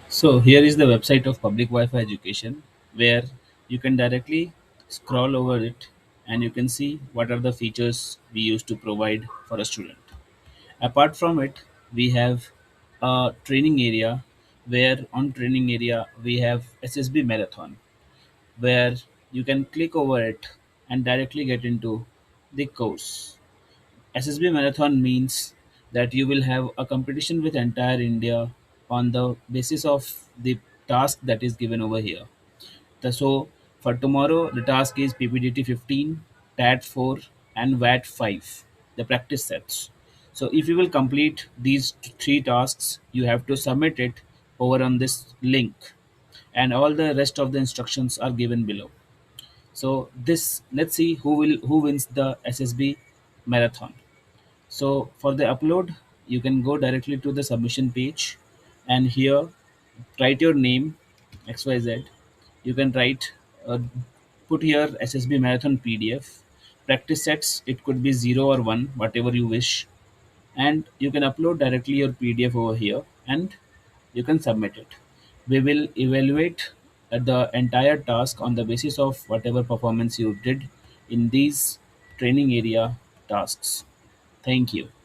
So here is the website of Public Wi-Fi Education, where you can directly scroll over it and you can see what are the features we used to provide for a student. Apart from it, we have a training area, where on training area we have SSB Marathon, where you can click over it and directly get into the course. SSB Marathon means that you will have a competition with entire India on the basis of the task that is given over here. So for tomorrow, the task is PPDT 15, TAT 4, and VAT 5, the practice sets. So if you will complete these three tasks, you have to submit it over on this link, and all the rest of the instructions are given below. So this, let's see who wins the SSB marathon. So for the upload, you can go directly to the submission page, and here write your name XYZ. You can write, put here SSB Marathon PDF. Practice sets, it could be 0 or 1, whatever you wish. And you can upload directly your PDF over here and you can submit it. We will evaluate the entire task on the basis of whatever performance you did in these training area tasks. Thank you.